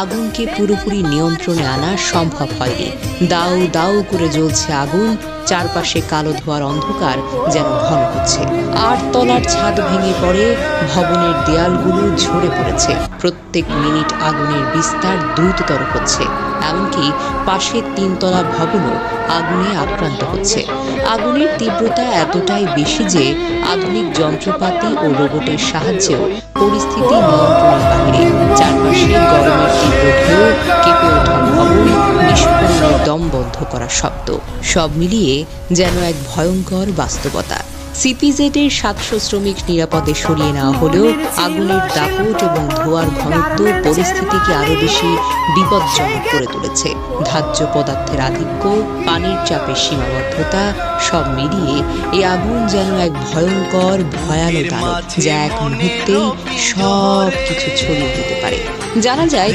আগুনকে পুরোপুরি নিয়ন্ত্রণে আনা সম্ভব হয়নি। দাউ দাউ করে জ্বলছে আগুন, চারপাশে কালো ধোঁয়ার অন্ধকার যেন ঘন হচ্ছে। ৮ তলার ছাদ ভেঙে পড়ে, ভবনের দেয়ালগুলো ঝরে পড়েছে। প্রত্যেক মিনিট আগুনের বিস্তার দ্রুততর হচ্ছে, এমনকি পাশের ৩ তলা ভবনও আগুনে আক্রান্ত হচ্ছে। আগুনের তীব্রতা এতটাই বেশি যে আধুনিক যন্ত্রপাতি ও রোবটের সাহায্যেও পরিস্থিতি নিয়ন্ত্রণের বাইরে। চারপাশে গরমের তীব্র ঢেউ, কেঁপে ওঠা ভবন, বিস্ফোরণের দম বন্ধ করা শব্দ, সব মিলিয়ে যেন এক ভয়ঙ্কর বাস্তবতা। সিপিজেডের ৭০০ শ্রমিক নিরাপদে সরিয়ে নেওয়া হলেও আগুনের দাপট এবং ধোঁয়ার ঘনত্ব পরিস্থিতিকে আরও বেশি বিপজ্জনক করে তুলেছে। ধার্য পদার্থের আধিক্য, পানির চাপের সীমাবদ্ধতা, সব মিলিয়ে এই আগুন যেন এক ভয়ঙ্কর ভয়ানক দানব, যা এক মুহূর্তেই সব কিছু ছড়িয়ে দিতে পারে। জানা যায়